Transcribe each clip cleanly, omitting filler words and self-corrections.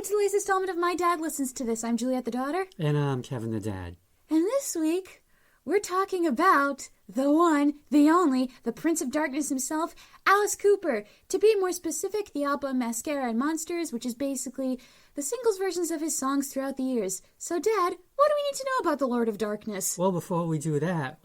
welcome to the latest installment of My Dad Listens to This. I'm Juliet, the daughter. And I'm Kevin, the dad. And this week, we're talking about the one, the only, the Prince of Darkness himself, Alice Cooper. To be more specific, the album Mascara and Monsters, which is basically the singles versions of his songs throughout the years. So, Dad, what do we need to know about the Lord of Darkness? Well, before we do that,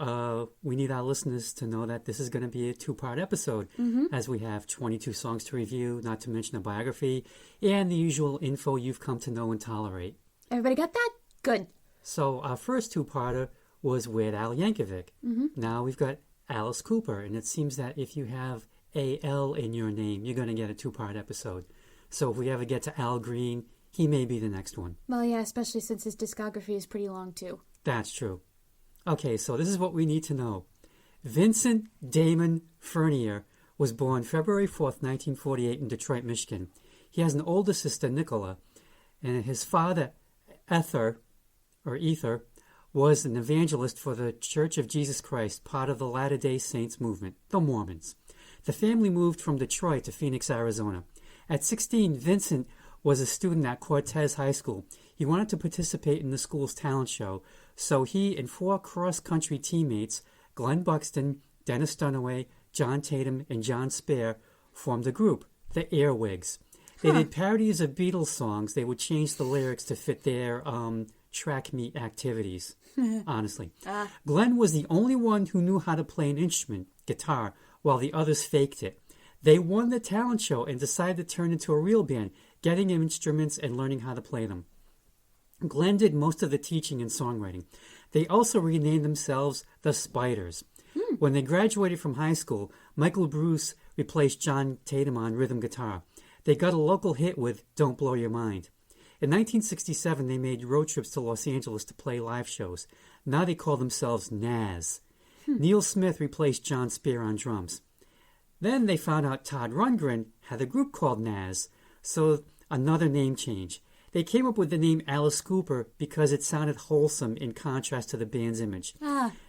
we need our listeners to know that this is going to be a two-part episode, as we have 22 songs to review, not to mention a biography, and the usual info you've come to know and tolerate. Everybody got that? Good. So our first two-parter was Weird Al Yankovic. Now we've got Alice Cooper, and it seems that if you have A-L in your name, you're going to get a two-part episode. So if we ever get to Al Green, he may be the next one. Well, yeah, especially since his discography is pretty long, too. That's true. Okay, so this is what we need to know. Vincent Damon Fernier was born February 4th, 1948 in Detroit, Michigan. He has an older sister, Nicola, and his father, Ether, was an evangelist for the Church of Jesus Christ, part of the Latter-day Saints movement, the Mormons. The family moved from Detroit to Phoenix, Arizona. At 16, Vincent was a student at Cortez High School. He wanted to participate in the school's talent show, so he and four cross-country teammates, Glenn Buxton, Dennis Dunaway, John Tatum, and John Spear, formed a group, the Earwigs. They did parodies of Beatles songs. They would change the lyrics to fit their track meet activities, honestly. Glenn was the only one who knew how to play an instrument, guitar, while the others faked it. They won the talent show and decided to turn into a real band, getting instruments and learning how to play them. Glenn did most of the teaching and songwriting. They also renamed themselves the Spiders. When they graduated from high school, Michael Bruce replaced John Tatum on rhythm guitar. They got a local hit with Don't Blow Your Mind. In 1967, they made road trips to Los Angeles to play live shows. Now they call themselves Nas. Neil Smith replaced John Spear on drums. Then they found out Todd Rundgren had a group called Nas, so another name change. They came up with the name Alice Cooper because it sounded wholesome in contrast to the band's image.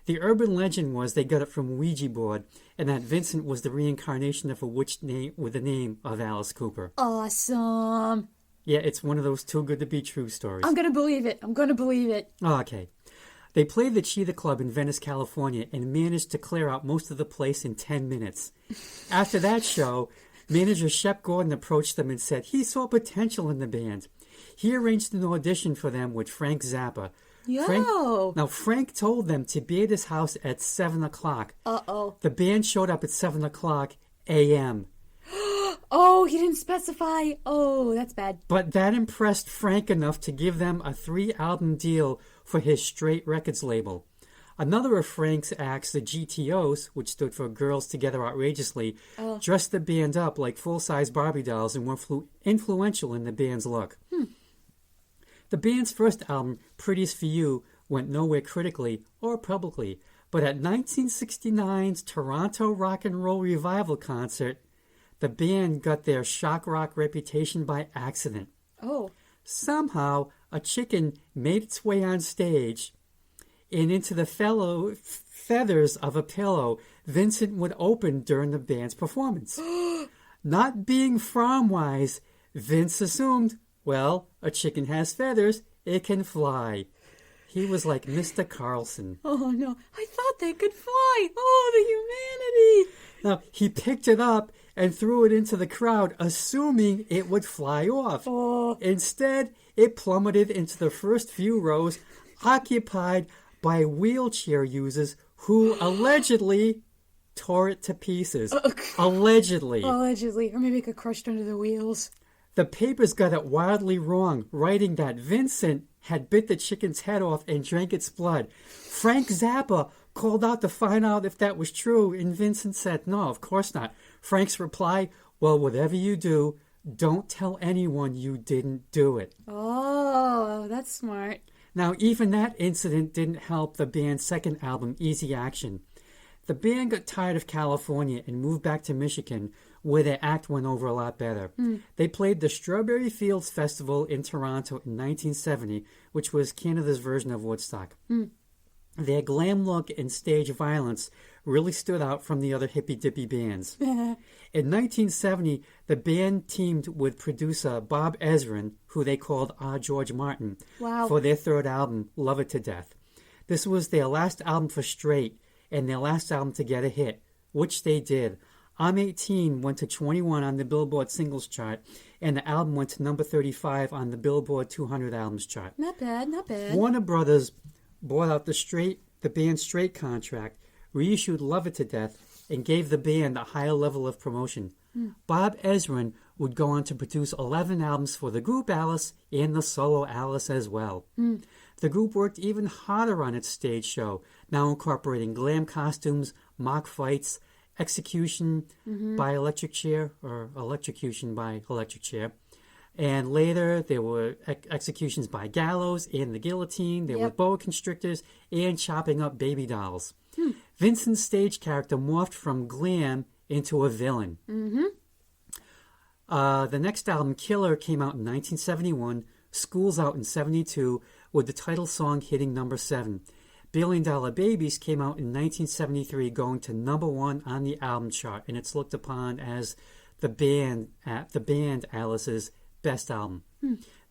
The urban legend was they got it from a Ouija board, and that Vincent was the reincarnation of a witch name with the name of Alice Cooper. Awesome. Yeah, it's one of those too good to be true stories. I'm going to believe it. Okay. They played the Cheetah Club in Venice, California, and managed to clear out most of the place in 10 minutes. After that show, manager Shep Gordon approached them and said he saw potential in the band. He arranged an audition for them with Frank Zappa. Frank told them to be at his house at 7 o'clock. The band showed up at 7 o'clock a.m. Oh, he didn't specify. Oh, that's bad. But that impressed Frank enough to give them a 3-album deal for his Straight Records label. Another of Frank's acts, the GTOs, which stood for Girls Together Outrageously, dressed the band up like full-size Barbie dolls and were influential in the band's look. The band's first album, Prettiest for You, went nowhere critically or publicly, but at 1969's Toronto Rock and Roll Revival concert, the band got their shock rock reputation by accident. Somehow, a chicken made its way on stage, and into the feathers of a pillow, Vincent would open during the band's performance. Not being farm-wise, Vince assumed, well, a chicken has feathers, it can fly. He was like Mr. Carlson. Oh, no. I thought they could fly. Oh, the humanity. Now, he picked it up and threw it into the crowd, assuming it would fly off. Instead, it plummeted into the first few rows, occupied by wheelchair users who allegedly tore it to pieces. Allegedly. Or maybe it got crushed under the wheels. The papers got it wildly wrong, writing that Vincent had bit the chicken's head off and drank its blood. Frank Zappa called out to find out if that was true, and Vincent said, no, of course not. Frank's reply, well, whatever you do, don't tell anyone you didn't do it. Oh, that's smart. Now, even that incident didn't help the band's second album, Easy Action. The band got tired of California and moved back to Michigan, where their act went over a lot better. They played the Strawberry Fields Festival in Toronto in 1970, which was Canada's version of Woodstock. Their glam look and stage violence really stood out from the other hippy-dippy bands. In 1970, the band teamed with producer Bob Ezrin, who they called R. George Martin, Wow. for their third album, Love It to Death. This was their last album for Straight and their last album to get a hit, which they did. I'm 18 went to 21 on the Billboard Singles Chart, and the album went to number 35 on the Billboard 200 Albums Chart. Not bad, not bad. Warner Brothers bought out the band's Straight contract, reissued Love It to Death, and gave the band a higher level of promotion. Bob Ezrin would go on to produce 11 albums for the group Alice and the solo Alice as well. The group worked even harder on its stage show, now incorporating glam costumes, mock fights, execution by electric chair, or electrocution by electric chair. And later, there were executions by gallows and the guillotine. There were boa constrictors and chopping up baby dolls. Vincent's stage character morphed from glam into a villain. The next album, Killer, came out in 1971. School's out in 72, with the title song hitting number 7. Billion Dollar Babies came out in 1973, going to number 1 on the album chart, and it's looked upon as the band Alice's best album.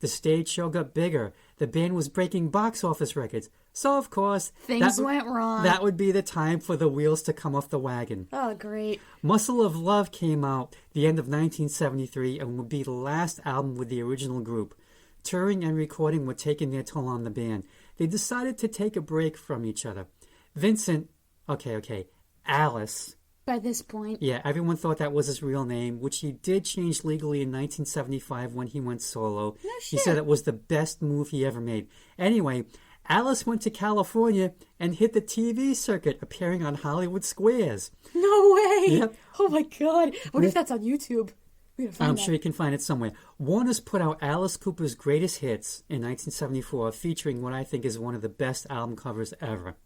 The stage show got bigger. The band was breaking box office records. So, of course, Things went wrong. That would be the time for the wheels to come off the wagon. Oh, great. Muscle of Love came out the end of 1973 and would be the last album with the original group. Touring and recording were taking their toll on the band. They decided to take a break from each other. Vincent, Alice. By this point. Yeah, everyone thought that was his real name, which he did change legally in 1975 when he went solo. No He shit. said it was the best move he ever made. Anyway, Alice went to California and hit the TV circuit, appearing on Hollywood Squares. No way. Yep. Oh, my God. I wonder if that's on YouTube. We gotta find I'm that. sure you can find it somewhere. Warner's put out Alice Cooper's Greatest Hits in 1974, featuring what I think is one of the best album covers ever.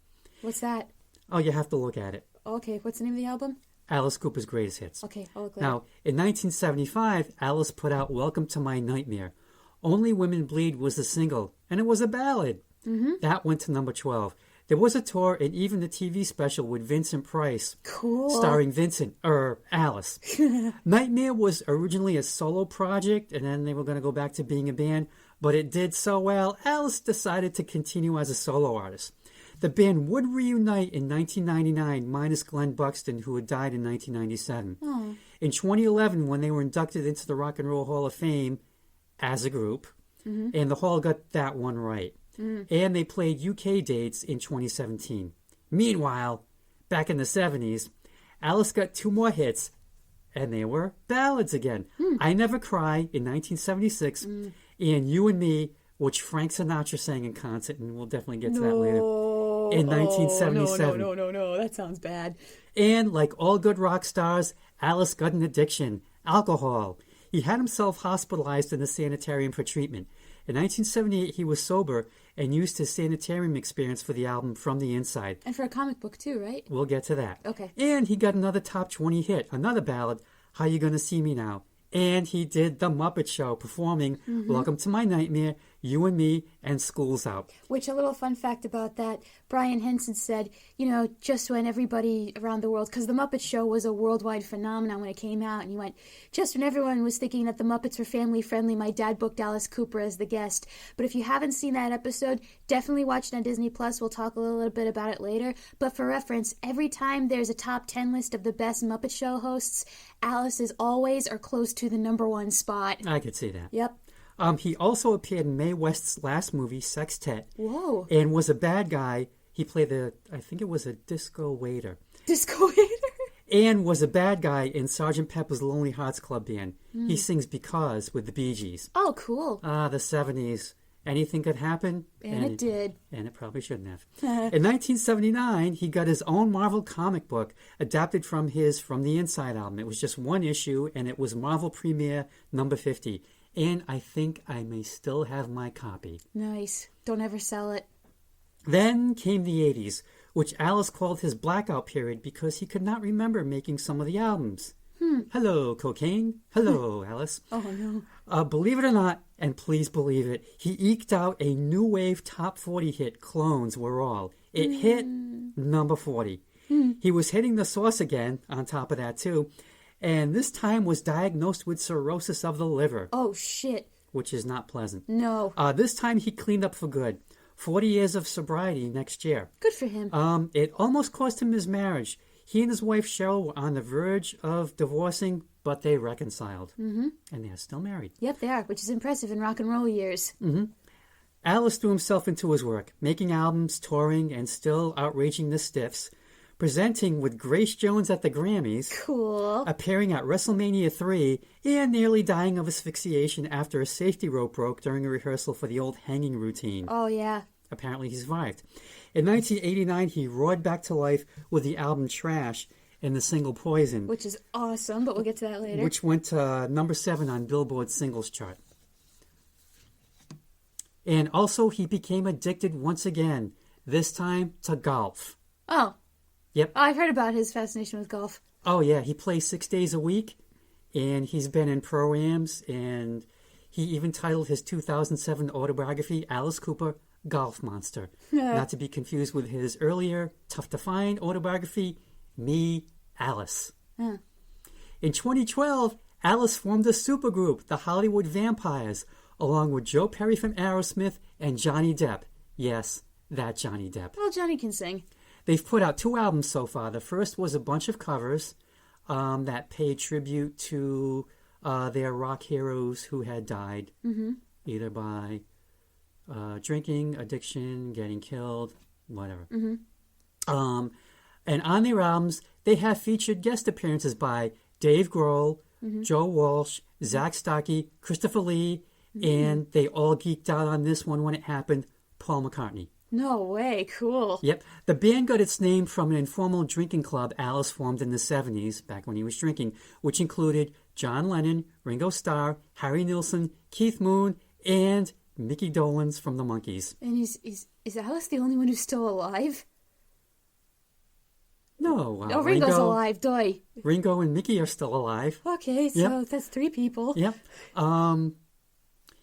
What's that? Oh, you have to look at it. Okay, what's the name of the album? Alice Cooper's Greatest Hits. Okay, I'll look at Now, in 1975, Alice put out Welcome to My Nightmare. Only Women Bleed was the single, and it was a ballad. That went to number 12. There was a tour and even a TV special with Vincent Price. Cool. Starring Alice. Nightmare was originally a solo project, and then they were going to go back to being a band, but it did so well, Alice decided to continue as a solo artist. The band would reunite in 1999, minus Glenn Buxton, who had died in 1997. Oh. In 2011, when they were inducted into the Rock and Roll Hall of Fame as a group, and the Hall got that one right. And they played UK dates in 2017. Meanwhile, back in the 70s, Alice got 2 more hits, and they were ballads again. I Never Cry in 1976, and You and Me, which Frank Sinatra sang in concert, and we'll definitely get to that later, in 1977. No, that sounds bad. And like all good rock stars, Alice got an addiction, alcohol. He had himself hospitalized in a sanitarium for treatment. In 1978, he was sober and used his sanitarium experience for the album From the Inside. And for a comic book, too, right? We'll get to that. Okay. And he got another top 20 hit, another ballad, How You Gonna See Me Now? And he did The Muppet Show, performing Welcome to My Nightmare, You and Me, and School's Out. Which, a little fun fact about that, Brian Henson said, just when everybody around the world, because The Muppet Show was a worldwide phenomenon when it came out, and he went, just when everyone was thinking that the Muppets were family friendly, my dad booked Alice Cooper as the guest. But if you haven't seen that episode, definitely watch it on Disney+. We'll talk a little bit about it later. But for reference, every time there's a top 10 list of the best Muppet Show hosts, Alice is always or close to the number 1 spot. I could see that. Yep. He also appeared in Mae West's last movie, Sextet. Whoa. And was a bad guy. He played I think it was a disco waiter. Disco waiter? And was a bad guy in Sgt. Pepper's Lonely Hearts Club Band. He sings Because with the Bee Gees. Oh, cool. The 70s. Anything could happen. And it did. And it probably shouldn't have. In 1979, he got his own Marvel comic book adapted from his From the Inside album. It was just one issue, and it was Marvel Premiere number 50. And I think I may still have my copy. Nice. Don't ever sell it. Then came the 80s, which Alice called his blackout period because he could not remember making some of the albums. Hello, cocaine. Hello, Alice. Oh, no. Believe it or not, and please believe it, he eked out a new wave top 40 hit, Clones Were All. It hit number 40. He was hitting the sauce again, on top of that, too. And this time was diagnosed with cirrhosis of the liver. Oh, shit. Which is not pleasant. No. This time he cleaned up for good. 40 years of sobriety next year. Good for him. It almost cost him his marriage. He and his wife Cheryl were on the verge of divorcing, but they reconciled. Mm-hmm. And they're still married. Yep, they are, which is impressive in rock and roll years. Mm-hmm. Alice threw himself into his work, making albums, touring, and still outraging the stiffs, presenting with Grace Jones at the Grammys, Cool. appearing at WrestleMania 3, and nearly dying of asphyxiation after a safety rope broke during a rehearsal for the old hanging routine. Oh, yeah. Apparently he survived. In 1989, he roared back to life with the album Trash and the single Poison. Which is awesome, but we'll get to that later. Which went to number 7 on Billboard's singles chart. And also he became addicted once again, this time to golf. Oh. Yep. I've heard about his fascination with golf. Oh, yeah. He plays 6 days a week, and he's been in pro-ams, and he even titled his 2007 autobiography, Alice Cooper, Golf Monster. Not to be confused with his earlier, tough-to-find autobiography, Me, Alice. In 2012, Alice formed a supergroup, the Hollywood Vampires, along with Joe Perry from Aerosmith and Johnny Depp. Yes, that Johnny Depp. Well, Johnny can sing. They've put out 2 albums so far. The first was a bunch of covers that paid tribute to their rock heroes who had died, either by drinking, addiction, getting killed, whatever. And on their albums, they have featured guest appearances by Dave Grohl, Joe Walsh, Zach Stockey, Christopher Lee, and they all geeked out on this one when it happened, Paul McCartney. No way. Cool. Yep. The band got its name from an informal drinking club Alice formed in the 70s, back when he was drinking, which included John Lennon, Ringo Starr, Harry Nilsson, Keith Moon, and Mickey Dolenz from the Monkees. And is Alice the only one who's still alive? No. Oh, Ringo's alive. Duh. Ringo and Mickey are still alive. Okay, so that's 3 people. Yep.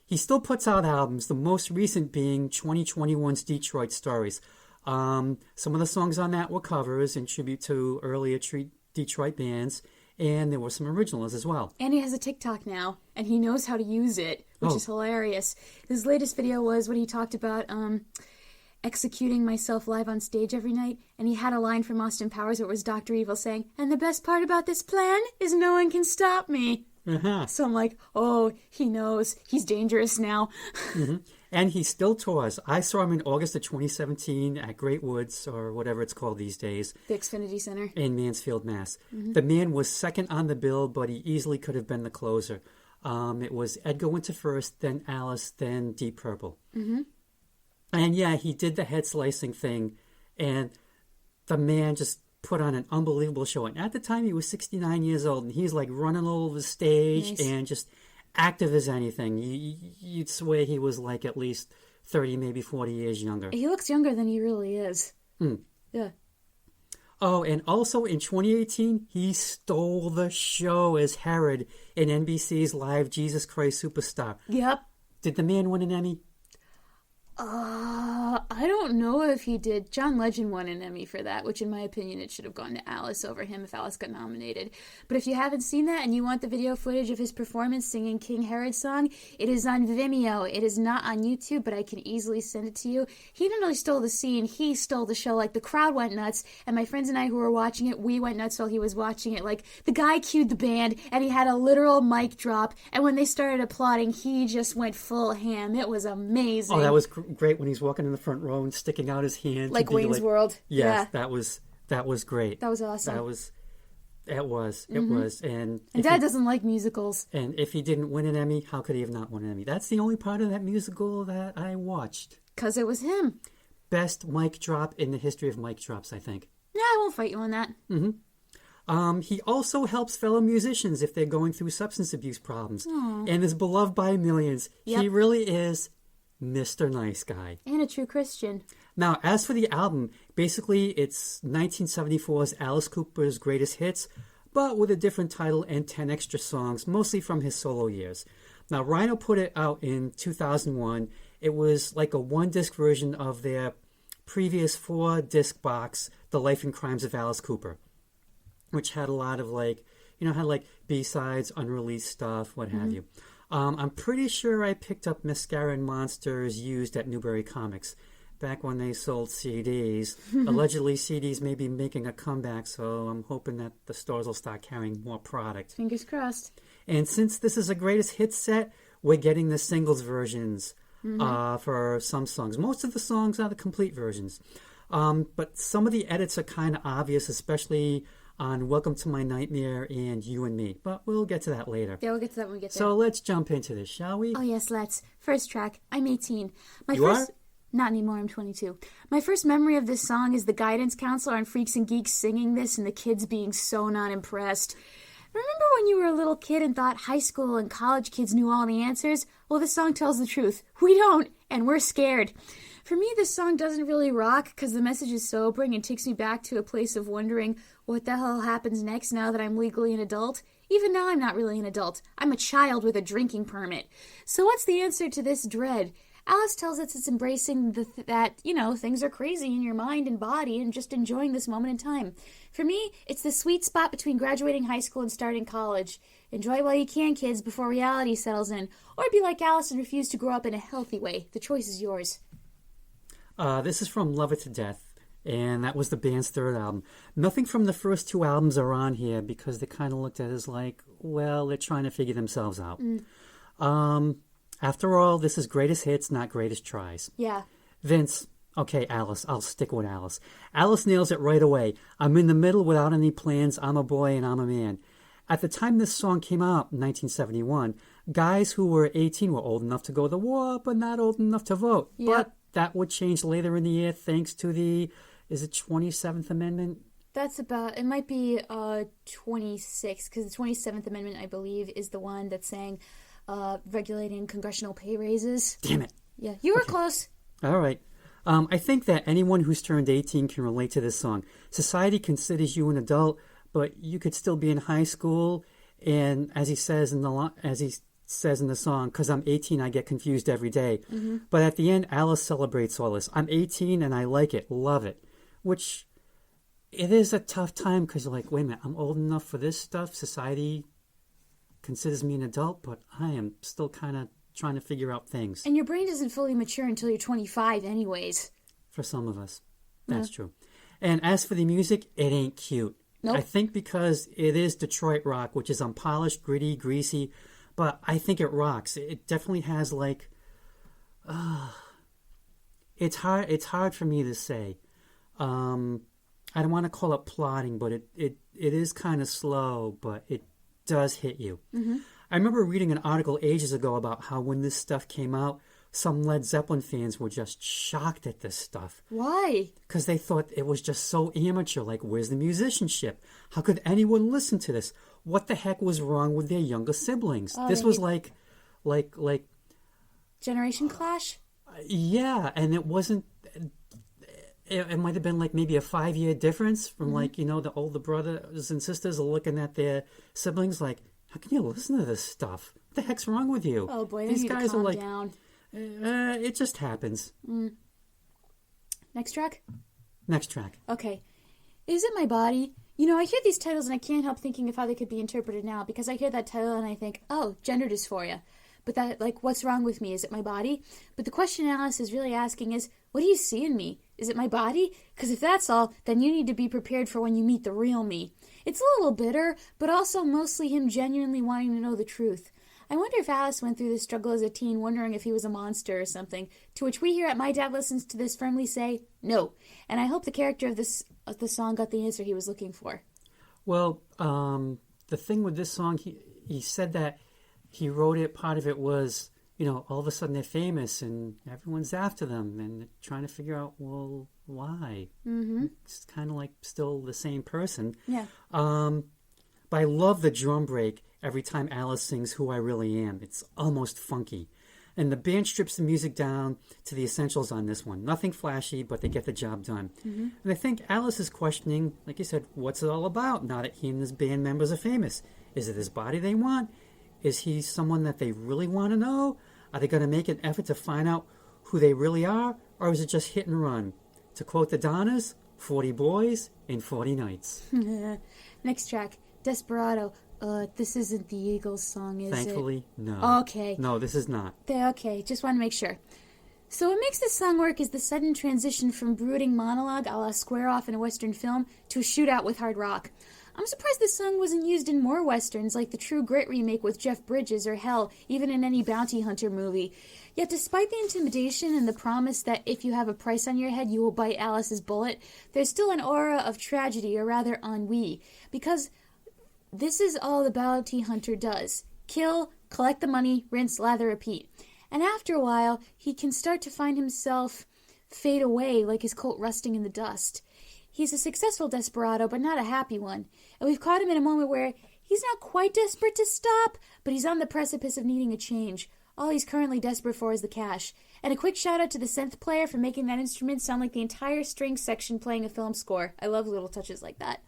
He still puts out albums, the most recent being 2021's Detroit Stories. Some of the songs on that were covers in tribute to earlier Detroit bands, and there were some originals as well. And he has a TikTok now, and he knows how to use it, which is hilarious. His latest video was when he talked about executing myself live on stage every night, and he had a line from Austin Powers where it was Dr. Evil saying, "And the best part about this plan is no one can stop me." So I'm like, oh, he knows. He's dangerous now. And he still tours. I saw him in August of 2017 at Great Woods, or whatever it's called these days. The Xfinity Center. In Mansfield, Mass. The man was second on the bill, but he easily could have been the closer. It was Edgar Winter first, then Alice, then Deep Purple. And yeah, he did the head slicing thing, and the man just put on an unbelievable show. And at the time, he was 69 years old, and he's like running all over the stage and just active as anything. You'd swear he was like at least 30, maybe 40 years younger. He looks younger than he really is. Yeah. Oh, and also in 2018, he stole the show as Herod in NBC's live Jesus Christ Superstar. Yep. Did the man win an Emmy? I don't know if he did. John Legend won an Emmy for that, which in my opinion it should have gone to Alice over him if Alice got nominated. But if you haven't seen that and you want the video footage of his performance singing King Herod's song, it is on Vimeo. It is not on YouTube, but I can easily send it to you. He didn't really stole the scene. He stole the show. Like, the crowd went nuts, and my friends and I who were watching it, we went nuts while he was watching it. Like, the guy cued the band, and he had a literal mic drop, and when they started applauding, he just went full ham. It was amazing. Oh, that was great when he's walking in the front row and sticking out his hand. Like Wayne's World. Yes, yeah. that was great. That was awesome. It was. And Dad doesn't like musicals. And if he didn't win an Emmy, how could he have not won an Emmy? That's the only part of that musical that I watched. Because it was him. Best mic drop in the history of mic drops, I think. Yeah, I won't fight you on that. He also helps fellow musicians if they're going through substance abuse problems. And is beloved by millions. Yep. He really is Mr. Nice Guy. And a true Christian. Now, as for the album, basically it's 1974's Alice Cooper's greatest hits, but with a different title and 10 extra songs, mostly from his solo years. Now, Rhino put it out in 2001. It was like a one-disc version of their previous 4-disc box, The Life and Crimes of Alice Cooper, which had a lot of had like B-sides, unreleased stuff, what have you. I'm pretty sure I picked up Mascara and Monsters used at Newbury Comics back when they sold CDs. Allegedly, CDs may be making a comeback, so I'm hoping that the stores will start carrying more product. Fingers crossed. And since this is a greatest hits set, we're getting the singles versions for some songs. Most of the songs are the complete versions. But some of the edits are kind of obvious, especially on Welcome to My Nightmare and You and Me. But we'll get to that later. Yeah, we'll get to that when we get there. So let's jump into this, shall we? Oh, yes, let's. First track, I'm 18. You are? Not anymore, I'm 22. My first memory of this song is the guidance counselor on Freaks and Geeks singing this and the kids being so not impressed. Remember when you were a little kid and thought high school and college kids knew all the answers? Well, this song tells the truth. We don't, and we're scared. For me, this song doesn't really rock because the message is sobering and takes me back to a place of wondering what the hell happens next now that I'm legally an adult. Even now, I'm not really an adult. I'm a child with a drinking permit. So what's the answer to this dread? Alice tells us it's embracing that things are crazy in your mind and body and just enjoying this moment in time. For me, it's the sweet spot between graduating high school and starting college. Enjoy while you can, kids, before reality settles in. Or be like Alice and refuse to grow up in a healthy way. The choice is yours. This is from Love It to Death, and that was the band's third album. Nothing from the first 2 albums are on here because they kind of looked at it as like, well, they're trying to figure themselves out. After all, this is greatest hits, not greatest tries. Yeah. Vince, okay, Alice, I'll stick with Alice. Alice nails it right away. I'm in the middle without any plans. I'm a boy and I'm a man. At the time this song came out, in 1971, guys who were 18 were old enough to go to the war, but not old enough to vote. Yep. But that would change later in the year thanks to the, is it 27th Amendment? That's about, it might be 26, because the 27th Amendment, I believe, is the one that's saying regulating congressional pay raises. Damn it. Yeah, you were close. All right. I think that anyone who's turned 18 can relate to this song. Society considers you an adult, but you could still be in high school. And as he says in the song, because I'm 18, I get confused every day. But at the end, Alice celebrates all this. I'm 18 and I like it, love it. Which, it is a tough time because you're like, wait a minute, I'm old enough for this stuff. Society considers me an adult, but I am still kind of trying to figure out things. And your brain doesn't fully mature until you're 25 anyways. For some of us. That's true. And as for the music, it ain't cute. Nope. I think because it is Detroit rock, which is unpolished, gritty, greasy, but I think it rocks. It definitely has like, it's hard for me to say. I don't want to call it plotting, but it is kind of slow, but it does hit you. I remember reading an article ages ago about how when this stuff came out, some Led Zeppelin fans were just shocked at this stuff. Why? Because they thought it was just so amateur. Like, where's the musicianship? How could anyone listen to this? What the heck was wrong with their younger siblings? This was like Generation Clash? Yeah, and it wasn't... It might have been like maybe a 5-year difference from the older brothers and sisters are looking at their siblings like, how can you listen to this stuff? What the heck's wrong with you? Oh boy, these need guys to calm are like, down. It just happens. Next track? Next track. Okay. Is It My Body? I hear these titles and I can't help thinking of how they could be interpreted now because I hear that title and I think, oh, gender dysphoria. But that, what's wrong with me? Is it my body? But the question Alice is really asking is, what do you see in me? Is it my body? Because if that's all, then you need to be prepared for when you meet the real me. It's a little bitter, but also mostly him genuinely wanting to know the truth. I wonder if Alice went through this struggle as a teen, wondering if he was a monster or something, to which we here at My Dad Listens to This firmly say, no. And I hope the character of the song got the answer he was looking for. Well, the thing with this song, he said that he wrote it, part of it was, all of a sudden they're famous and everyone's after them and they're trying to figure out, well, why? It's kind of like still the same person. Yeah. But I love the drum break every time Alice sings Who I Really Am. It's almost funky. And the band strips the music down to the essentials on this one. Nothing flashy, but they get the job done. And I think Alice is questioning, like you said, what's it all about now that he and his band members are famous? Is it his body they want? Is he someone that they really want to know? Are they going to make an effort to find out who they really are? Or is it just hit and run? To quote the Donnas, 40 boys in 40 nights. Next track, Desperado. This isn't the Eagles song, is Thankfully, it? no. Okay. No, this is not. Okay, just want to make sure. So what makes this song work is the sudden transition from brooding monologue a la square off in a Western film to a shootout with hard rock. I'm surprised this song wasn't used in more Westerns like the True Grit remake with Jeff Bridges or hell, even in any bounty hunter movie. Yet despite the intimidation and the promise that if you have a price on your head you will bite Alice's bullet, there's still an aura of tragedy, or rather ennui, because this is all the bounty hunter does. Kill, collect the money, rinse, lather, repeat. And after a while, he can start to find himself fade away like his coat rusting in the dust. He's a successful desperado, but not a happy one. And we've caught him in a moment where he's not quite desperate to stop, but he's on the precipice of needing a change. All he's currently desperate for is the cash. And a quick shout out to the synth player for making that instrument sound like the entire string section playing a film score. I love little touches like that.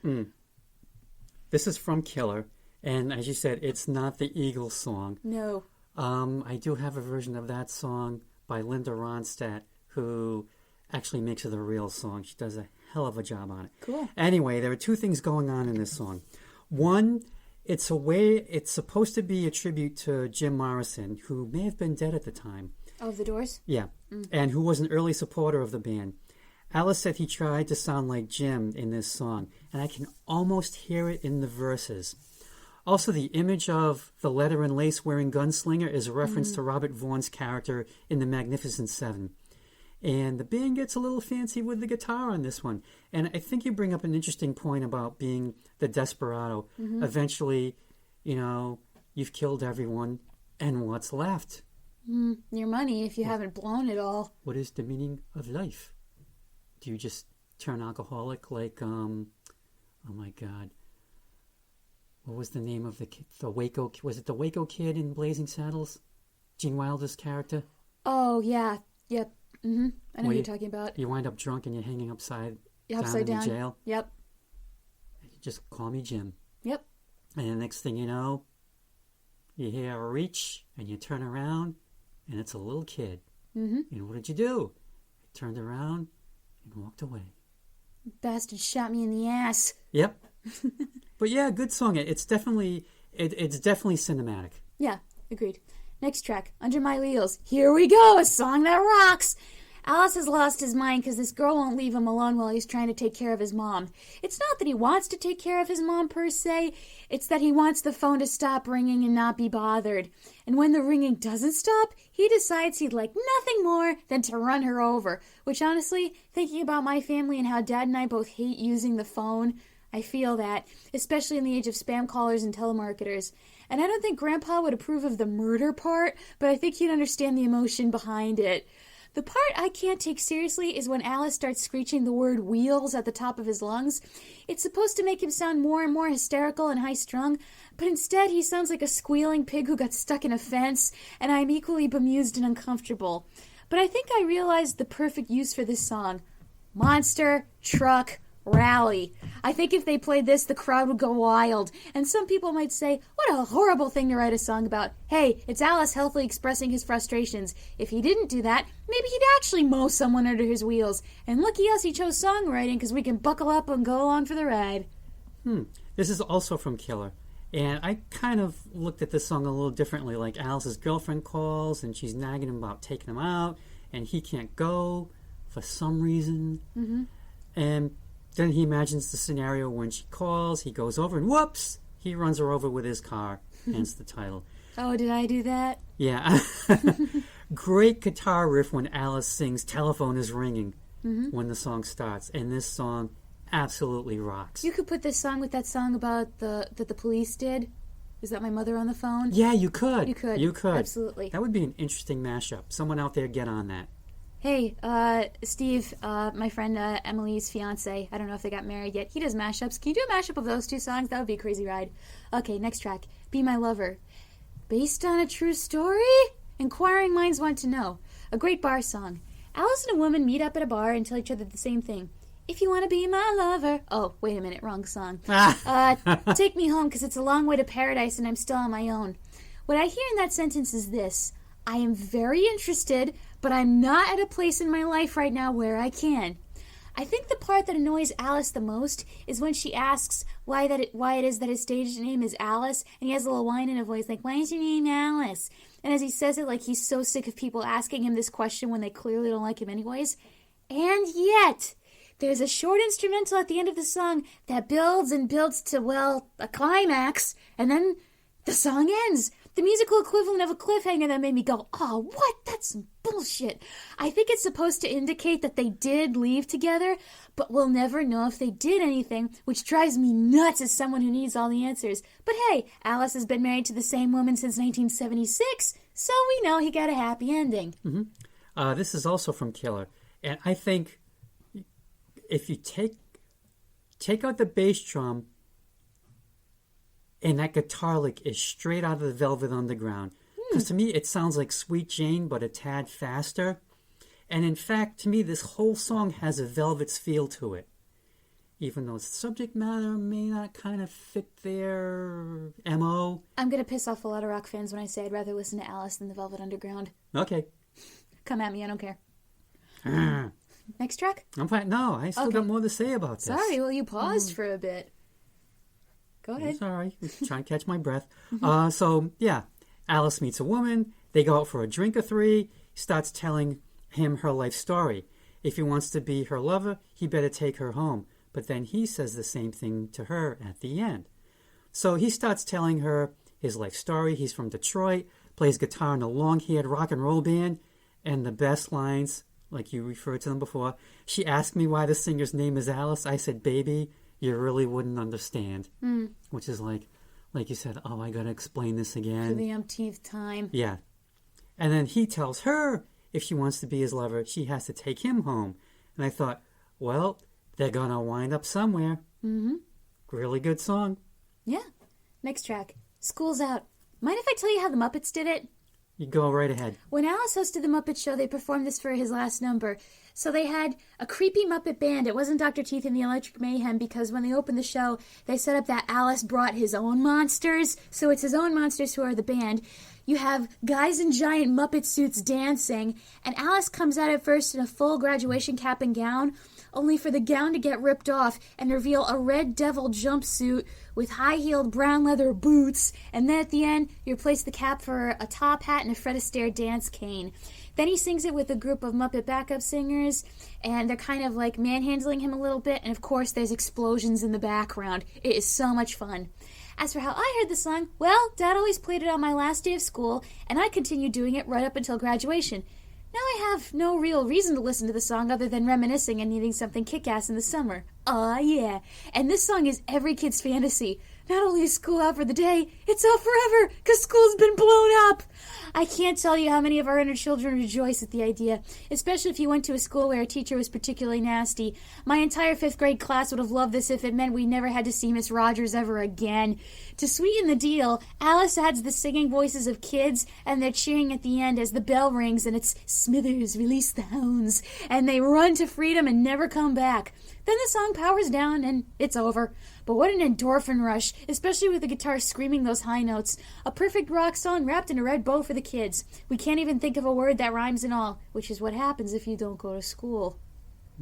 This is from Killer, and as you said, it's not the Eagles song. No. I do have a version of that song by Linda Ronstadt, who actually makes it a real song. She does a hell of a job on it. Cool. Anyway, there are two things going on in this song. One, it's supposed to be a tribute to Jim Morrison, who may have been dead at the time. Oh, The Doors? Yeah, and who was an early supporter of the band. Alice said he tried to sound like Jim in this song, and I can almost hear it in the verses. Also, the image of the leather and lace wearing gunslinger is a reference to Robert Vaughn's character in The Magnificent Seven. And the band gets a little fancy with the guitar on this one. And I think you bring up an interesting point about being the desperado. Eventually, you've killed everyone, and what's left? Your money if you haven't blown it all. What is the meaning of life? Do you just turn alcoholic like, oh my God, what was the name of the Waco, was it the Waco kid in Blazing Saddles? Gene Wilder's character? Oh, yeah. Yep. I know what you're talking about. You wind up drunk and you're hanging upside down in the jail. Yep. Just call me Jim. Yep. And the next thing you know, you hear a reach and you turn around and it's a little kid. And what did you do? I turned around and walked away. Bastard shot me in the ass. Yep. But yeah, good song. It's definitely cinematic. Yeah, agreed. Next track, Under My Wheels. Here we go, a song that rocks. Alice has lost his mind because this girl won't leave him alone while he's trying to take care of his mom. It's not that he wants to take care of his mom per se, it's that he wants the phone to stop ringing and not be bothered. And when the ringing doesn't stop, he decides he'd like nothing more than to run her over. Which honestly, thinking about my family and how Dad and I both hate using the phone, I feel that, especially in the age of spam callers and telemarketers. And I don't think Grandpa would approve of the murder part, but I think he'd understand the emotion behind it. The part I can't take seriously is when Alice starts screeching the word wheels at the top of his lungs. It's supposed to make him sound more and more hysterical and high-strung, but instead he sounds like a squealing pig who got stuck in a fence, and I'm equally bemused and uncomfortable. But I think I realized the perfect use for this song. Monster, truck, rally. I think if they played this, the crowd would go wild. And some people might say, what a horrible thing to write a song about. Hey, it's Alice healthily expressing his frustrations. If he didn't do that, maybe he'd actually mow someone under his wheels. And lucky us, he chose songwriting because we can buckle up and go along for the ride. This is also from Killer. And I kind of looked at this song a little differently. Like Alice's girlfriend calls and she's nagging him about taking him out. And he can't go for some reason. And then he imagines the scenario when she calls, he goes over and whoops, he runs her over with his car, hence the title. Oh, did I do that? Yeah. Great guitar riff when Alice sings Telephone is Ringing when the song starts. And this song absolutely rocks. You could put this song with that song about that the police did. Is that My Mother on the Phone? Yeah, you could. You could. Absolutely. That would be an interesting mashup. Someone out there get on that. Hey, Steve, my friend Emily's fiance, I don't know if they got married yet. He does mashups. Can you do a mashup of those two songs? That would be a crazy ride. Okay, next track, Be My Lover. Based on a true story? Inquiring minds want to know. A great bar song. Alice and a woman meet up at a bar and tell each other the same thing. If you want to be my lover. Oh, wait a minute, wrong song. Take me home because it's a long way to paradise and I'm still on my own. What I hear in that sentence is this. I am very interested, but I'm not at a place in my life right now where I can. I think the part that annoys Alice the most is when she asks why it is that his stage name is Alice, and he has a little whine in a voice like, "Why is your name Alice?" And as he says it, like he's so sick of people asking him this question when they clearly don't like him anyways. And yet, there's a short instrumental at the end of the song that builds and builds to, well, a climax, and then the song ends. The musical equivalent of a cliffhanger that made me go, oh, what? That's some bullshit. I think it's supposed to indicate that they did leave together, but we'll never know if they did anything, which drives me nuts as someone who needs all the answers. But hey, Alice has been married to the same woman since 1976, so we know he got a happy ending. Mm-hmm. This is also from Killer, and I think if you take out the bass drum, and that guitar lick is straight out of the Velvet Underground. Because to me, it sounds like Sweet Jane, but a tad faster. And in fact, to me, this whole song has a Velvet's feel to it. Even though its subject matter may not kind of fit their M.O. I'm going to piss off a lot of rock fans when I say I'd rather listen to Alice than the Velvet Underground. Okay. Come at me, I don't care. Next track? No, I still got more to say about this. Sorry, well, you paused for a bit. Go ahead. Sorry, trying to catch my breath. So, yeah, Alice meets a woman. They go out for a drink or three. Starts telling him her life story. If he wants to be her lover, he better take her home. But then he says the same thing to her at the end. So he starts telling her his life story. He's from Detroit, plays guitar in a long-haired rock and roll band. And the best lines, like you referred to them before, she asked me why the singer's name is Alice. I said, baby, you really wouldn't understand. Which is like you said, oh, I got to explain this again. For the umpteenth time. Yeah. And then he tells her if she wants to be his lover, she has to take him home. And I thought, well, they're going to wind up somewhere. Mm-hmm. Really good song. Yeah. Next track. School's Out. Mind if I tell you how the Muppets did it? You go right ahead. When Alice hosted the Muppet Show, they performed this for his last number. So they had a creepy Muppet band. It wasn't Dr. Teeth and the Electric Mayhem, because when they opened the show, they set up that Alice brought his own monsters. So it's his own monsters who are the band. You have guys in giant Muppet suits dancing, and Alice comes out at first in a full graduation cap and gown, only for the gown to get ripped off and reveal a red devil jumpsuit with high-heeled brown leather boots, and then at the end, you replace the cap for a top hat and a Fred Astaire dance cane. Then he sings it with a group of Muppet backup singers, and they're kind of like manhandling him a little bit, and of course there's explosions in the background. It is so much fun. As for how I heard the song, well, Dad always played it on my last day of school, and I continued doing it right up until graduation. Now I have no real reason to listen to the song other than reminiscing and needing something kick-ass in the summer. Aw, yeah. And this song is every kid's fantasy. Not only is school out for the day, it's out forever, because school's been blown up. I can't tell you how many of our inner children rejoice at the idea, especially if you went to a school where a teacher was particularly nasty. My entire 5th grade class would have loved this if it meant we never had to see Miss Rogers ever again. To sweeten the deal, Alice adds the singing voices of kids, and they're cheering at the end as the bell rings, and it's Smithers, release the hounds, and they run to freedom and never come back. Then the song powers down, and it's over. But what an endorphin rush, especially with the guitar screaming those high notes. A perfect rock song wrapped in a red bow for the kids. We can't even think of a word that rhymes and all, which is what happens if you don't go to school.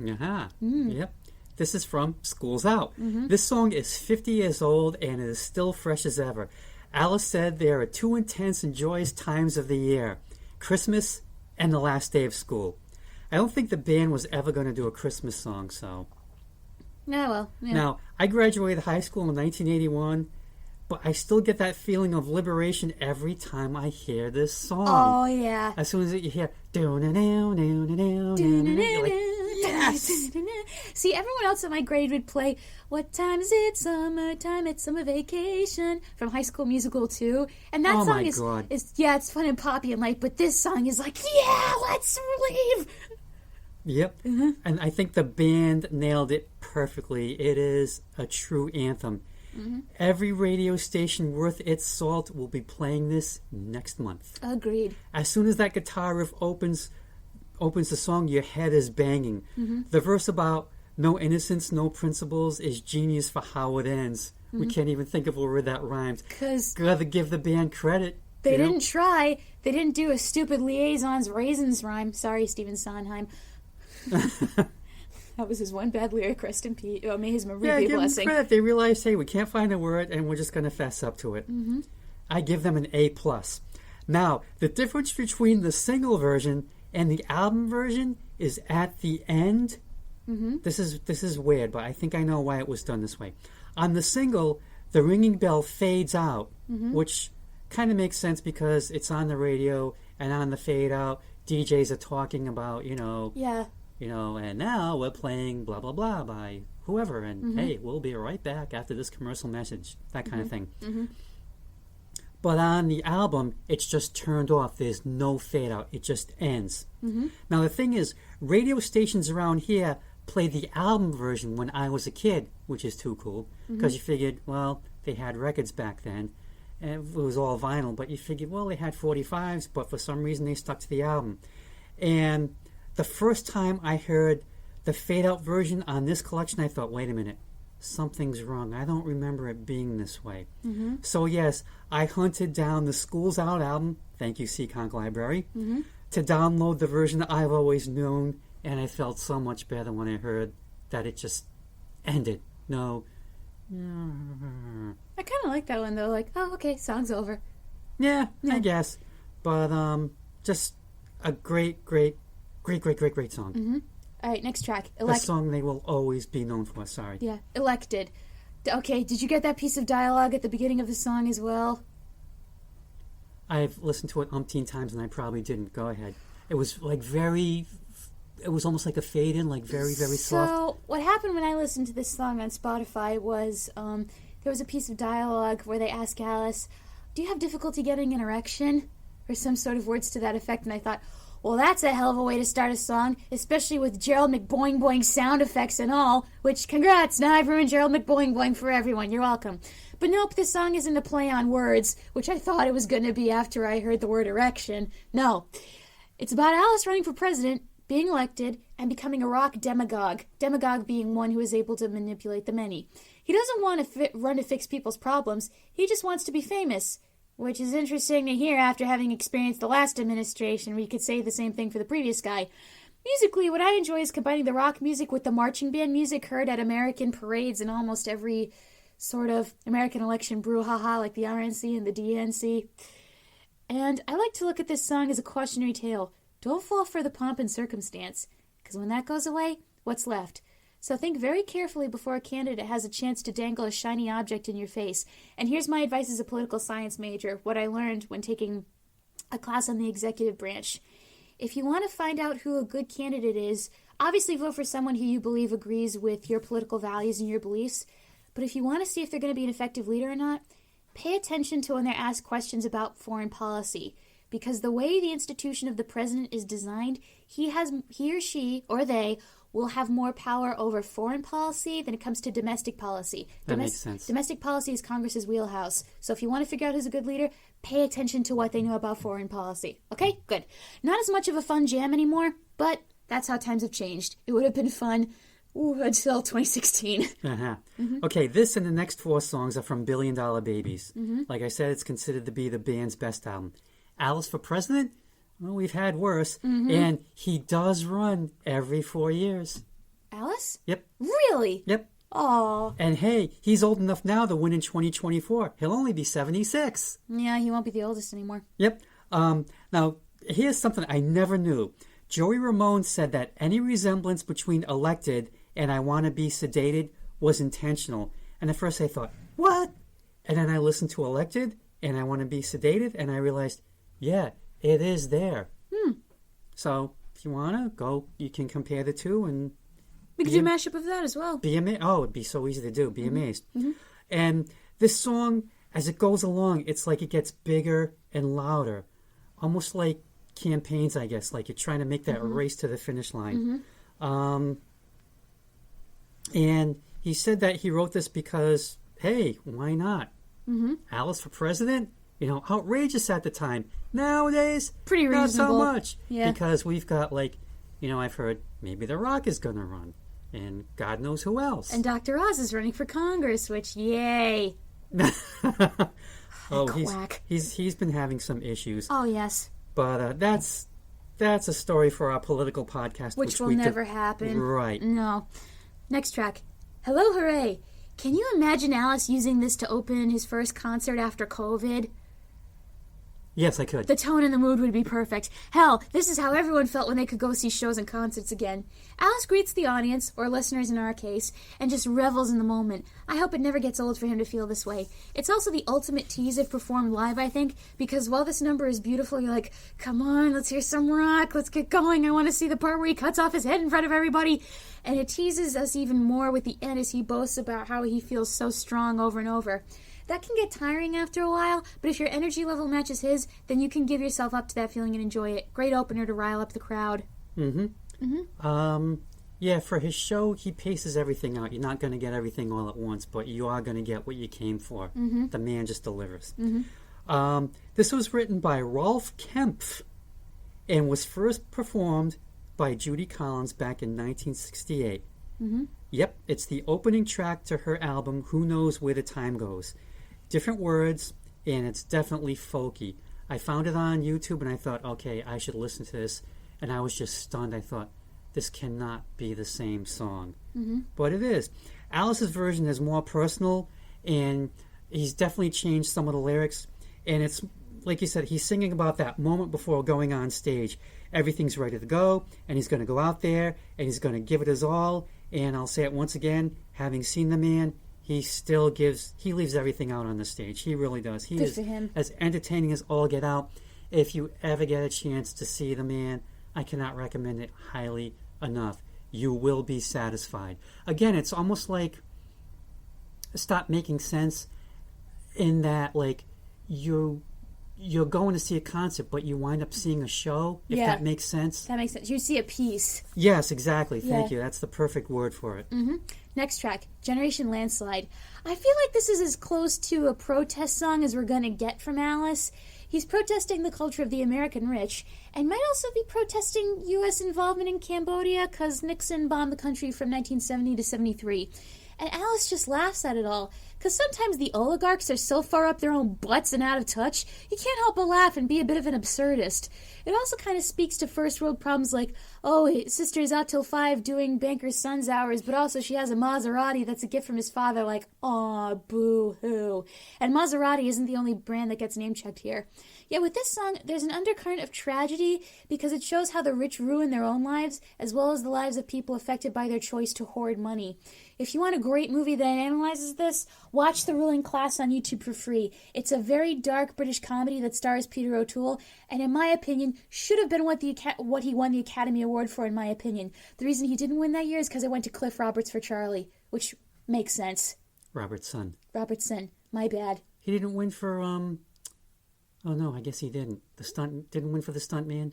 Aha. Yep. This is from School's Out. This song is 50 years old, and it is still fresh as ever. Alice said there are 2 intense and joyous times of the year, Christmas and the last day of school. I don't think the band was ever going to do a Christmas song, so... Yeah, well, yeah. Now, I graduated high school in 1981, but I still get that feeling of liberation every time I hear this song. Oh, yeah. As soon as you hear, you're like, yes! See, everyone else in my grade would play, what time is it? Summertime, it's summer vacation, from High School Musical 2. And that song is, yeah, it's fun and poppy and light, but this song is like, yeah, let's leave! Yep. And I think the band nailed it perfectly. It is a true anthem. Every radio station worth its salt will be playing this next month. Agreed. As soon as that guitar riff opens the song, your head is banging. The verse about no innocence, no principles is genius for how it ends. We can't even think of a word that rhymes. Because gotta give the band credit. They didn't try. They didn't do a stupid Liaisons Raisins rhyme. Sorry, Stephen Sondheim. That was his one bad lyric. Rest in peace. Oh, may his memory Yeah, be a give them blessing. credit. They realized, hey, we can't find a word, and we're just going to fess up to it. Mm-hmm. I give them an A+. Now, the difference between the single version and the album version is at the end. Mm-hmm. This is weird, but I think I know why it was done this way. On the single, the ringing bell fades out, which kind of makes sense because it's on the radio, and on the fade out, DJs are talking about, Yeah. And now we're playing blah, blah, blah by whoever, and hey, we'll be right back after this commercial message, that kind of thing. Mm-hmm. But on the album, it's just turned off. There's no fade out. It just ends. Mm-hmm. Now, the thing is, radio stations around here played the album version when I was a kid, which is too cool, because you figured, well, they had records back then, and it was all vinyl, but you figured, well, they had 45s, but for some reason they stuck to the album. And the first time I heard the fade-out version on this collection, I thought, wait a minute, something's wrong. I don't remember it being this way. Mm-hmm. So, yes, I hunted down the School's Out album, thank you, Seekonk Library, to download the version that I've always known, and I felt so much better when I heard that it just ended. No. I kind of like that one, though. Like, oh, okay, song's over. Yeah, I guess. But just a great song. Mm-hmm. All right, next track. A song they will always be known for. Sorry. Yeah, Elected. Okay, did you get that piece of dialogue at the beginning of the song as well? I've listened to it umpteen times, and I probably didn't. Go ahead. It was like it was almost like a fade in, like very, very soft. So what happened when I listened to this song on Spotify was there was a piece of dialogue where they ask Alice, do you have difficulty getting an erection? Or some sort of words to that effect. And I thought, well, that's a hell of a way to start a song, especially with Gerald McBoing Boing sound effects and all, which, congrats, now I've ruined Gerald McBoing Boing for everyone. You're welcome. But nope, this song isn't a play on words, which I thought it was going to be after I heard the word erection. No. It's about Alice running for president, being elected, and becoming a rock demagogue. Demagogue being one who is able to manipulate the many. He doesn't want to run to fix people's problems. He just wants to be famous. Which is interesting to hear after having experienced the last administration, where you could say the same thing for the previous guy. Musically, what I enjoy is combining the rock music with the marching band music heard at American parades and almost every sort of American election brouhaha, like the RNC and the DNC. And I like to look at this song as a cautionary tale. Don't fall for the pomp and circumstance, because when that goes away, what's left? So think very carefully before a candidate has a chance to dangle a shiny object in your face. And here's my advice as a political science major, what I learned when taking a class on the executive branch. If you want to find out who a good candidate is, obviously vote for someone who you believe agrees with your political values and your beliefs. But if you want to see if they're going to be an effective leader or not, pay attention to when they're asked questions about foreign policy. Because the way the institution of the president is designed, he or she, or they, will have more power over foreign policy than it comes to domestic policy. That makes sense. Domestic policy is Congress's wheelhouse. So if you want to figure out who's a good leader, pay attention to what they know about foreign policy. Okay? Good. Not as much of a fun jam anymore, but that's how times have changed. It would have been fun until 2016. Uh-huh. Mm-hmm. Okay, this and the next 4 songs are from $1 Billion Babies. Mm-hmm. Like I said, it's considered to be the band's best album. Alice for President? Well, we've had worse. Mm-hmm. And he does run every 4 years. Alice? Yep. Really? Yep. Aw. And hey, he's old enough now to win in 2024. He'll only be 76. Yeah, he won't be the oldest anymore. Yep. Now, here's something I never knew. Joey Ramone said that any resemblance between Elected and I Want to Be Sedated was intentional. And at first I thought, what? And then I listened to Elected and I Want to Be Sedated, and I realized, yeah, it is there. So if you want to go, you can compare the two. And we could do a mashup of that as well. It'd be so easy to do. Be amazed. Mm-hmm. And this song, as it goes along, it's like it gets bigger and louder. Almost like campaigns, I guess. Like you're trying to make that race to the finish line. Mm-hmm. And he said that he wrote this because, hey, why not? Mm-hmm. Alice for president? Outrageous at the time. Nowadays, pretty reasonable. Not so much. Yeah. Because we've got, I've heard maybe The Rock is going to run. And God knows who else. And Dr. Oz is running for Congress, which, yay. Quack. He's been having some issues. Oh, yes. But that's That's a story for our political podcast. Which will never happen. Right. No. Next track. Hello, hooray. Can you imagine Alice using this to open his first concert after COVID? Yes, I could. The tone and the mood would be perfect. Hell, this is how everyone felt when they could go see shows and concerts again. Alice greets the audience, or listeners in our case, and just revels in the moment. I hope it never gets old for him to feel this way. It's also the ultimate tease if performed live, I think, because while this number is beautiful, you're like, come on, let's hear some rock, let's get going. I want to see the part where he cuts off his head in front of everybody. And it teases us even more with the end as he boasts about how he feels so strong over and over. That can get tiring after a while, but if your energy level matches his, then you can give yourself up to that feeling and enjoy it. Great opener to rile up the crowd. Yeah, for his show, he paces everything out. You're not going to get everything all at once, but you are going to get what you came for. The man just delivers. This was written by Rolf Kempf and was first performed by Judy Collins back in 1968. Yep, it's the opening track to her album, Who Knows Where the Time Goes. Different words, and it's definitely folky. I found it on YouTube, and I thought, okay, I should listen to this. And I was just stunned. I thought, this cannot be the same song. But it is. Alice's version is more personal, and he's definitely changed some of the lyrics. And it's, like you said, he's singing about that moment before going on stage. Everything's ready to go, and he's going to go out there, and he's going to give it his all. And I'll say it once again, having seen the man, he leaves everything out on the stage. He really does. He Good is for him. as entertaining as all get out. If you ever get a chance to see the man, I cannot recommend it highly enough. You will be satisfied. Again, it's almost like Stop Making Sense in that, like, you're going to see a concert, but you wind up seeing a show, if that makes sense. That makes sense. You see a piece. Yes, exactly. Thank you. That's the perfect word for it. Next track, Generation Landslide. I feel like this is as close to a protest song as we're going to get from Alice. He's protesting the culture of the American rich, and might also be protesting U.S. involvement in Cambodia, because Nixon bombed the country from 1970 to 73. And Alice just laughs at it all, because sometimes the oligarchs are so far up their own butts and out of touch, you can't help but laugh and be a bit of an absurdist. It also kind of speaks to first world problems like, oh, his sister's out till 5 doing banker's son's hours, but also she has a Maserati that's a gift from his father, like, aw, boo-hoo. And Maserati isn't the only brand that gets name-checked here. Yet with this song, there's an undercurrent of tragedy because it shows how the rich ruin their own lives, as well as the lives of people affected by their choice to hoard money. If you want a great movie that analyzes this, watch The Ruling Class on YouTube for free. It's a very dark British comedy that stars Peter O'Toole, and in my opinion, should have been what he won the Academy Award for, in my opinion. The reason he didn't win that year is because it went to Cliff Roberts for Charlie, which makes sense. Robertson. My bad. He didn't win for, oh no, I guess he didn't. Didn't win for the stunt man?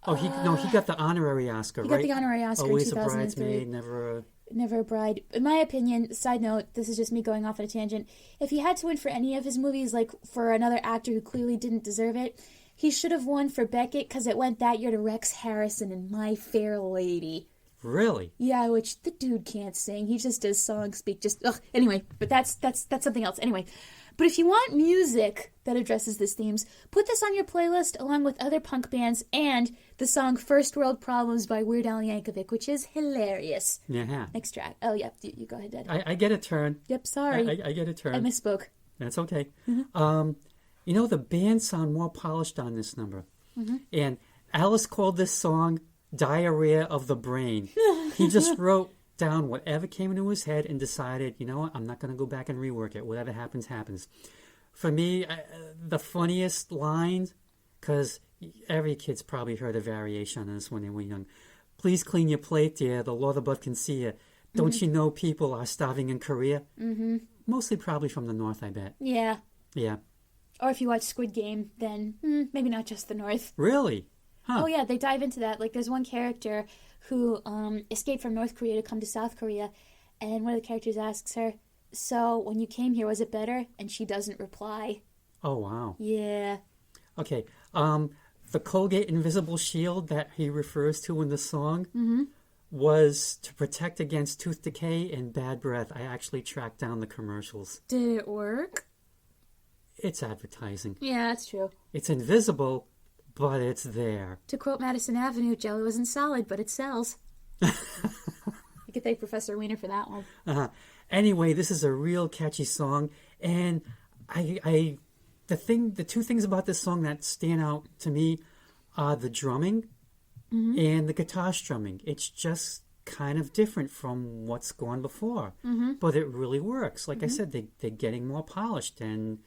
Oh, he got the honorary Oscar, right? He got the honorary Oscar Always in 2003. a bridesmaid, Never a bride. In my opinion, side note, this is just me going off on a tangent, if he had to win for any of his movies, like for another actor who clearly didn't deserve it, he should have won for Beckett because it went that year to Rex Harrison in My Fair Lady. Really? Yeah, which the dude can't sing. He just does song speak. Anyway, but that's something else. Anyway, but if you want music that addresses these themes, put this on your playlist along with other punk bands and the song First World Problems by Weird Al Yankovic, which is hilarious. Yeah. Next track. Oh, yep. You go ahead, Dad. I get a turn. Yep, sorry. I get a turn. I misspoke. That's okay. The band sound more polished on this number. And Alice called this song Diarrhoea of the Brain. He just wrote down whatever came into his head and decided, you know what, I'm not going to go back and rework it. Whatever happens, happens. For me, the funniest line, because every kid's probably heard a variation on this when they were young. Please clean your plate, dear. The Lord above can see you. Don't you know people are starving in Korea? Mostly probably from the North, I bet. Yeah. Yeah. Or if you watch Squid Game, then maybe not just the North. Really? Huh. Oh, yeah, they dive into that. Like, there's one character who escaped from North Korea to come to South Korea, and one of the characters asks her, so when you came here, was it better? And she doesn't reply. Oh, wow. Yeah. Okay. The Colgate Invisible Shield that he refers to in the song was to protect against tooth decay and bad breath. I actually tracked down the commercials. Did it work? It's advertising. Yeah, that's true. It's invisible, but it's there. To quote Madison Avenue, Jello isn't solid, but it sells. You could thank Professor Wiener for that one. Anyway, this is a real catchy song, and the two things about this song that stand out to me are the drumming and the guitar strumming. It's just kind of different from what's gone before, but it really works. Like I said, they're getting more polished, and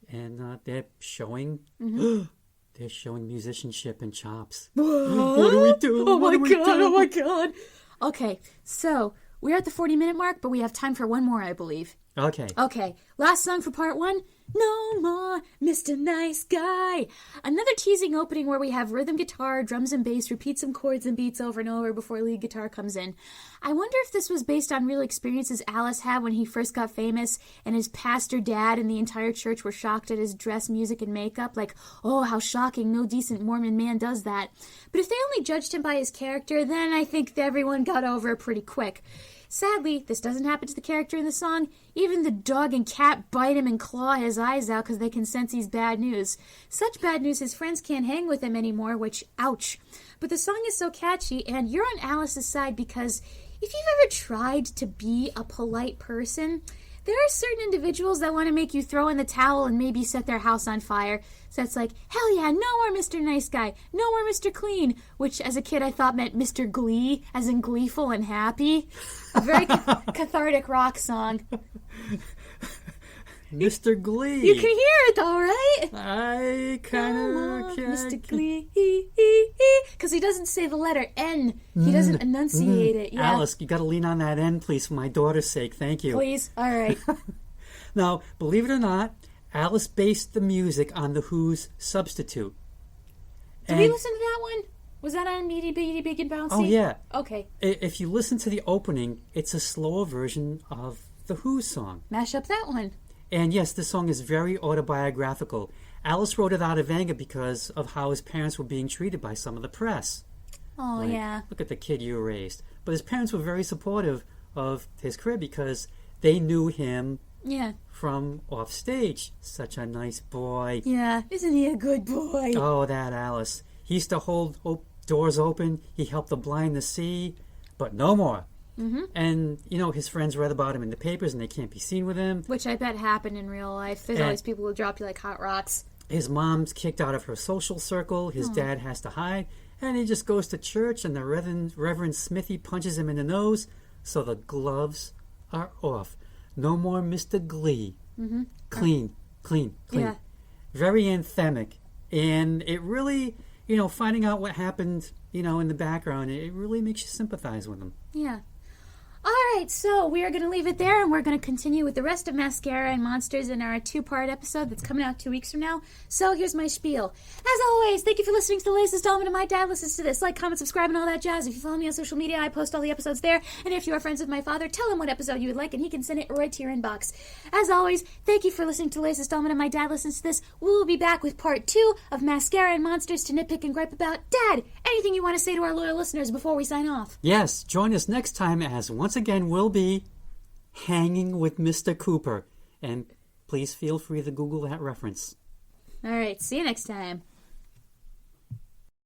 they're showing they're showing musicianship and chops. What do we do? Oh my god! Okay, so we're at the 40-minute mark, but we have time for one more, I believe. Okay, last song for part one. No more Mr. Nice Guy. Another teasing opening where we have rhythm guitar, drums and bass, repeat some chords and beats over and over before lead guitar comes in. I wonder if this was based on real experiences Alice had when he first got famous, and his pastor dad and the entire church were shocked at his dress, music, and makeup. Like, oh, how shocking, no decent Mormon man does that. But if they only judged him by his character, then I think everyone got over it pretty quick. Sadly, this doesn't happen to the character in the song. Even the dog and cat bite him and claw his eyes out because they can sense he's bad news. Such bad news his friends can't hang with him anymore, which, ouch. But the song is so catchy, and you're on Alice's side because if you've ever tried to be a polite person, there are certain individuals that want to make you throw in the towel and maybe set their house on fire. So it's like, hell yeah, no more Mr. Nice Guy, no more Mr. Clean, which as a kid I thought meant Mr. Glee, as in gleeful and happy. A very cathartic rock song. Mr. Glee. You can hear it though, right? I kind of can't. Mr. Glee. Because he doesn't say the letter N. He doesn't enunciate it. Yeah. Alice, you got to lean on that N, please, for my daughter's sake. Thank you. Please. All right. Now, believe it or not, Alice based the music on The Who's Substitute. Did we listen to that one? Was that on Meaty Beaty Big and Bouncy? Oh, yeah. Okay. If you listen to the opening, it's a slower version of The Who's song. Mash up that one. And yes, this song is very autobiographical. Alice wrote it out of anger because of how his parents were being treated by some of the press. Oh, like, yeah. Look at the kid you raised. But his parents were very supportive of his career because they knew him from off stage. Such a nice boy. Yeah, isn't he a good boy? Oh, that Alice. He used to hold doors open. He helped the blind to see, but no more. And, his friends read about him in the papers and they can't be seen with him. Which I bet happened in real life. There's always people who drop you like hot rocks. His mom's kicked out of her social circle. His dad has to hide. And he just goes to church and the Reverend Smithy punches him in the nose. So the gloves are off. No more Mr. Glee. Clean. Yeah. Very anthemic. And it really, finding out what happened, in the background, it really makes you sympathize with him. Yeah. All right, so we are going to leave it there, and we're going to continue with the rest of Mascara and Monsters in our 2-part episode that's coming out 2 weeks from now. So here's my spiel. As always, thank you for listening to the latest installment of My Dad Listens to This. Like, comment, subscribe, and all that jazz. If you follow me on social media, I post all the episodes there. And if you are friends with my father, tell him what episode you would like, and he can send it right to your inbox. As always, thank you for listening to the latest installment of My Dad Listens to This. We will be back with part 2 of Mascara and Monsters to nitpick and gripe about. Dad, anything you want to say to our loyal listeners before we sign off? Yes, join us next time as once again we'll be hanging with Mr. Cooper. And please feel free to Google that reference. All right, see you next time.